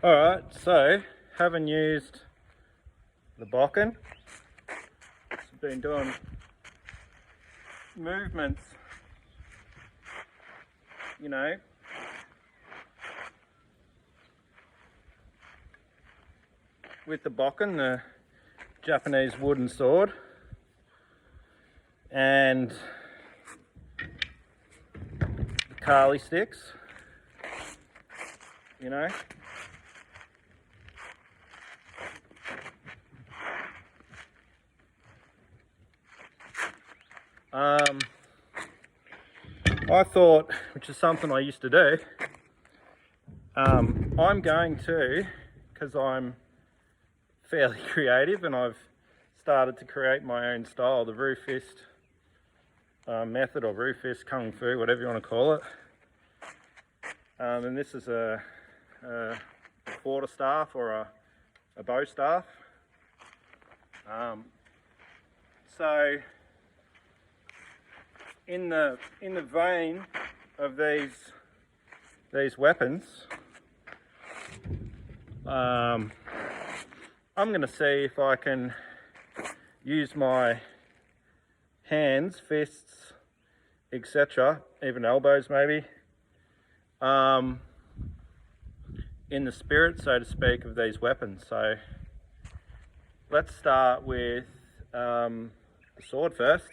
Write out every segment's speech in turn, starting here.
Alright, so having used the bokken, it's been doing movements, you know, with the bokken, the Japanese wooden sword, and the Kali sticks, you know. I thought, which is something I used to do, I'm going to, because I'm fairly creative and I've started to create my own style, the Roo Fist method, or Roo Fist Kung Fu, whatever you want to call it. And this is a quarterstaff or a bow staff. So in the vein of these weapons, I'm going to see if I can use my hands, fists, etc., even elbows maybe, in the spirit, so to speak, of these weapons. So let's start with the sword first.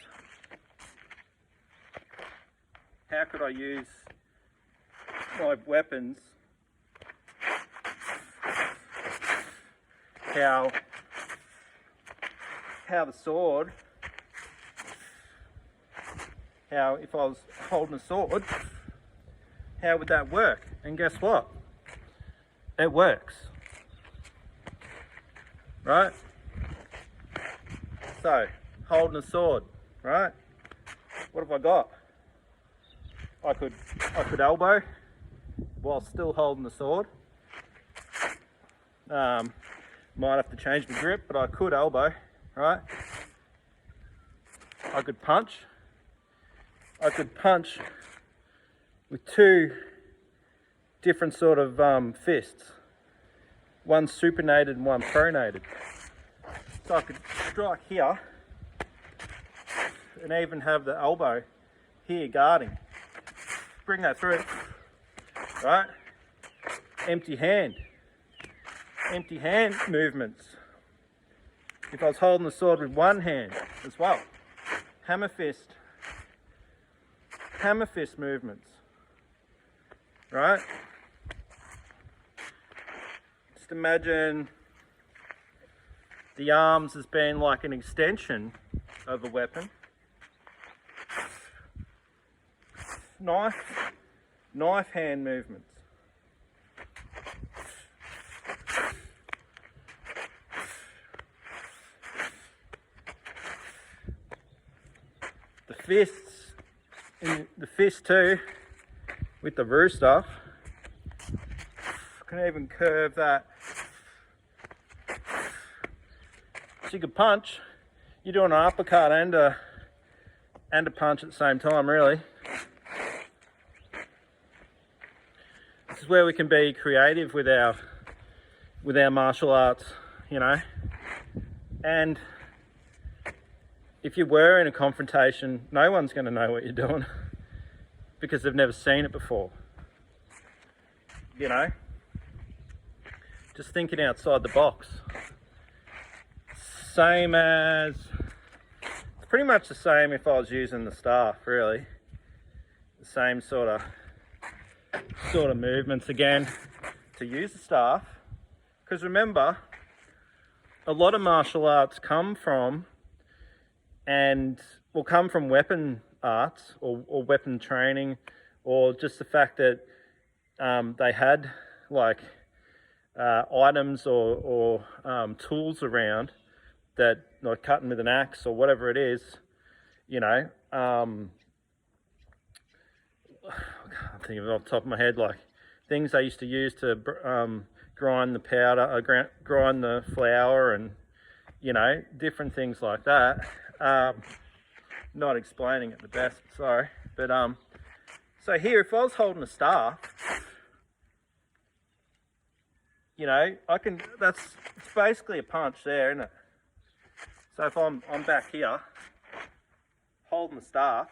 How could I use my weapons? How the sword, how if I was holding a sword, how would that work? And guess what? It works. Right? So, holding a sword, right? What have I got? I could elbow while still holding the sword. Might have to change my grip, but I could elbow, right? I could punch. I could punch with two different sort of fists. One supinated and one pronated. So I could strike here and even have the elbow here guarding. Bring that through, right? Empty hand movements. If I was holding the sword with one hand as well. Hammer fist movements, right? Just imagine the arms as being like an extension of a weapon. Knife hand movements. The fists, the fist too, with the Roo stuff. Can even curve that. So you could punch. You're doing an uppercut and a punch at the same time, really. This is where we can be creative with our martial arts, you know. And if you were in a confrontation, no one's going to know what you're doing because they've never seen it before. You know, just thinking outside the box. Same as, it's pretty much the same if I was using the staff, really. The same sort of movements again to use the staff. Because remember, a lot of martial arts come from weapon arts or weapon training, or just the fact that they had like items or tools around that, like cutting with an axe or whatever it is, you know. I can't think of it off the top of my head, like things they used to use to grind the powder, grind the flour, and you know, different things like that. Not explaining it the best, sorry, but so here, if I was holding a staff, you know, it's basically a punch there, isn't it? So if I'm back here, holding the staff,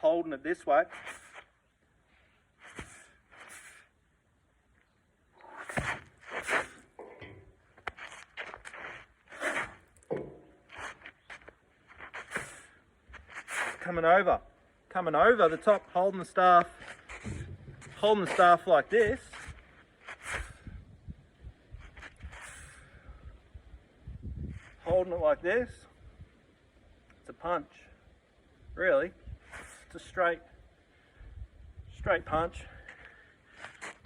holding it this way, coming over the top, holding the staff like this, holding it like this. It's a punch, really. It's a straight punch,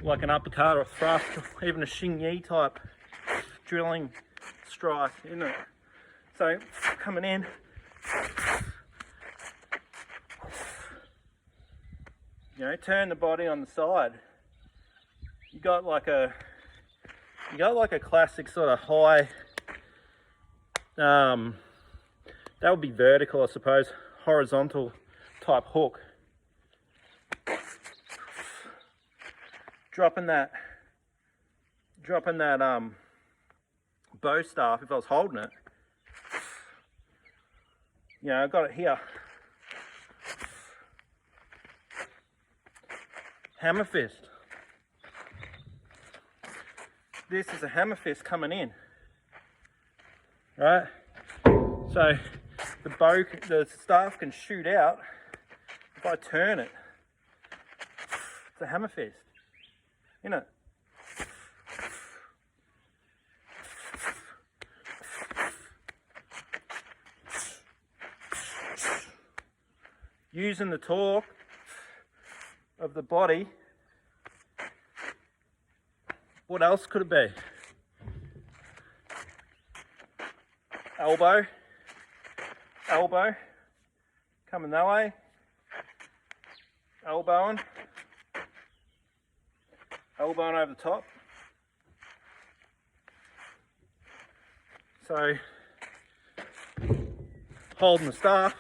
like an uppercut or a thrust, or even a Xing type drilling strike, isn't it? So coming in, you know, turn the body on the side. You got like a classic sort of high, that would be vertical, I suppose, horizontal type hook. Dropping that bow staff, if I was holding it, you know, I got it here. Hammer fist. This is a hammer fist coming in, right? So the staff can shoot out if I turn it. It's a hammer fist, isn't it? Using the torque of the body. What else could it be? Elbow, coming that way, elbowing over the top. So holding the staff,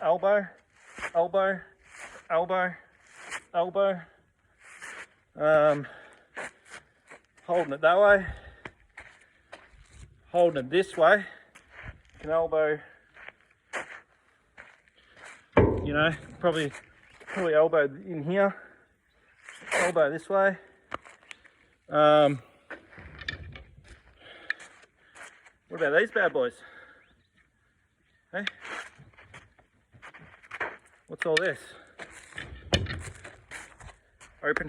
elbow, holding it that way, holding it this way. You can elbow, you know, probably elbow in here, elbow this way. What about these bad boys? Hey, what's all this? Open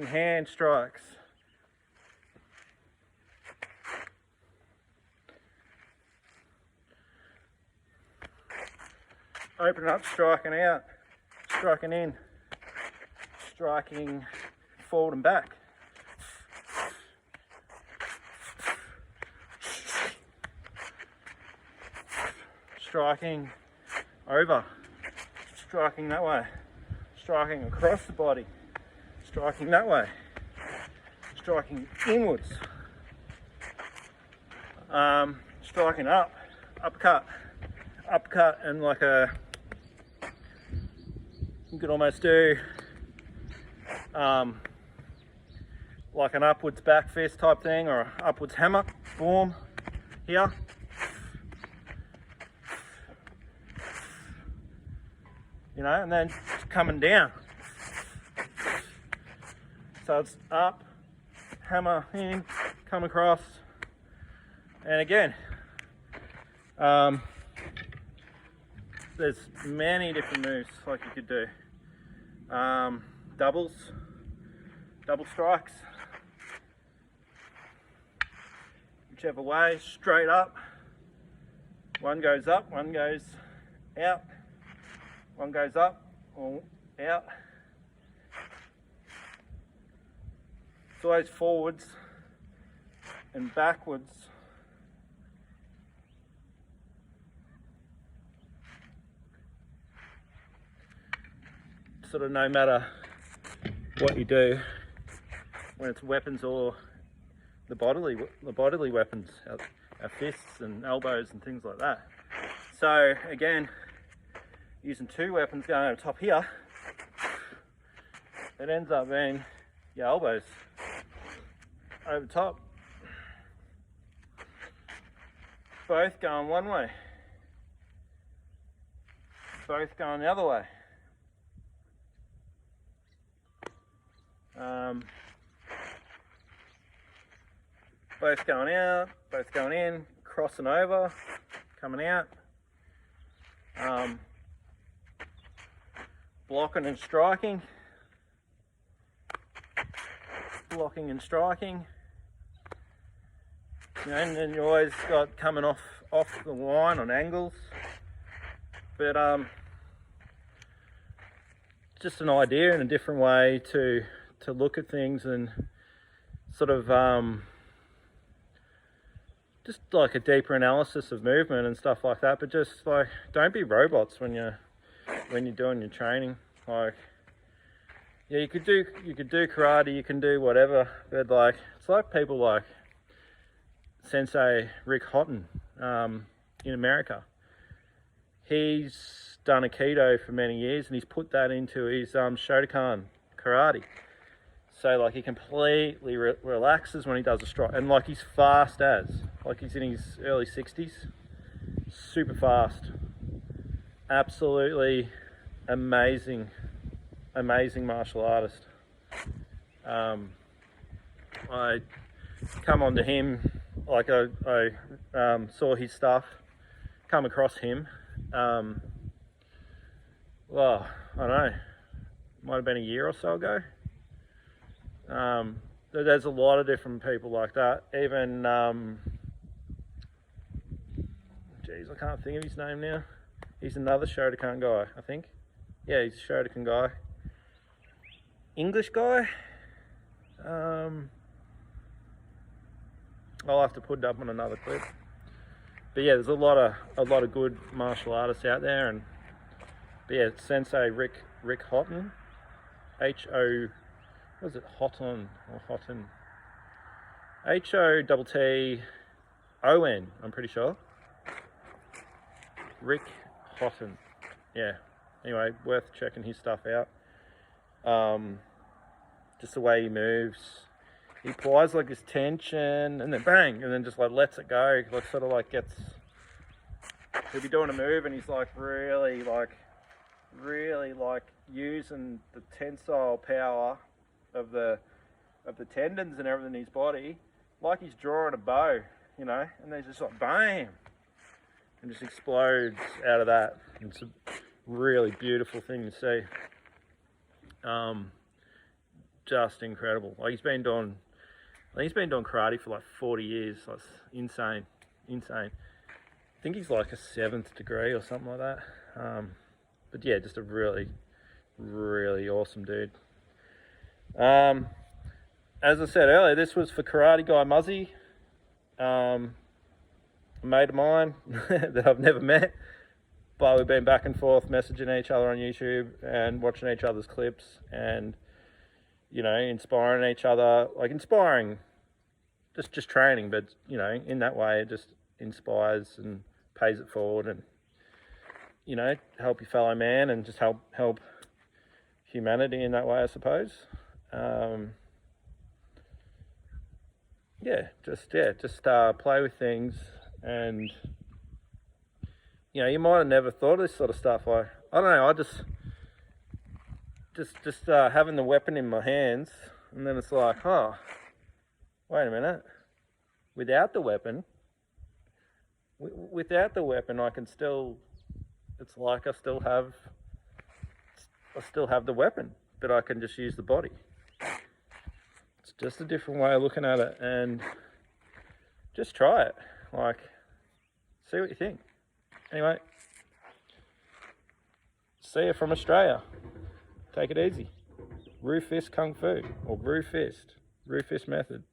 hand strikes. Open up, striking out, striking in, striking forward and back. Striking over, striking that way, striking across the body, striking that way, striking inwards, striking up, uppercut, and like you could almost do like an upwards back fist type thing, or an upwards hammer, boom, here. You know, and then coming down. So it's up, hammer in, come across, and again, there's many different moves like you could do. Double strikes, whichever way, straight up. One goes up, one goes out. One goes up or out. It's always forwards and backwards. Sort of no matter what you do, when it's weapons or the bodily weapons, our fists and elbows and things like that. So again, using 2 weapons going over top here, it ends up being your elbows over top, both going one way, both going the other way. Both going out, both going in, crossing over, coming out, blocking and striking, blocking and striking. You know, and then you always got coming off the line on angles, but just an idea and a different way to look at things, and sort of just like a deeper analysis of movement and stuff like that. But just like, don't be robots when you're doing your training. Like, yeah, you could do karate, you can do whatever, but like, it's like people like Sensei Rick Houghton in America. He's done Aikido for many years, and he's put that into his Shotokan karate. So like, he completely relaxes when he does a strike, and like, he's fast like he's in his early 60s, super fast, absolutely amazing martial artist. I come onto him, like I saw his stuff, come across him, well, I don't know, might have been a year or so ago. There's a lot of different people like that. Even, geez, I can't think of his name now. He's another Shotokan guy, I think. Yeah, he's a Shotokan guy. English guy. I'll have to put it up on another clip. But yeah, there's a lot of good martial artists out there, and but yeah, Sensei Rick Houghton, what is it, Houghton or Houghton? Houton, I'm pretty sure. Rick Houghton. Yeah. Anyway, worth checking his stuff out. Just the way he moves. He applies like his tension, and then bang, and then just like lets it go. Like, sort of like gets. He'll be doing a move, and he's like really using the tensile power of the tendons and everything in his body, like he's drawing a bow, you know, and then just like bam, and just explodes out of that. It's a really beautiful thing to see. Just incredible. Like, he's been doing karate for like 40 years. That's insane. I think he's like a 7th degree or something like that. But yeah, just a really awesome dude. As I said earlier, this was for Karate Guy Muzzy, a mate of mine that I've never met, but we've been back and forth messaging each other on YouTube and watching each other's clips, and you know, inspiring each other, like inspiring, just training, but you know, in that way it just inspires and pays it forward, and you know, help your fellow man and just help humanity in that way, I suppose. Just play with things, and you know, you might have never thought of this sort of stuff. I don't know, I just having the weapon in my hands, and then it's like, oh, wait a minute, without the weapon I can still, it's like I still have the weapon, but I can just use the body. It's just a different way of looking at it, and just try it. Like, see what you think. Anyway, see you from Australia. Take it easy. Roo Fist Kung Fu, or Roo Fist Method.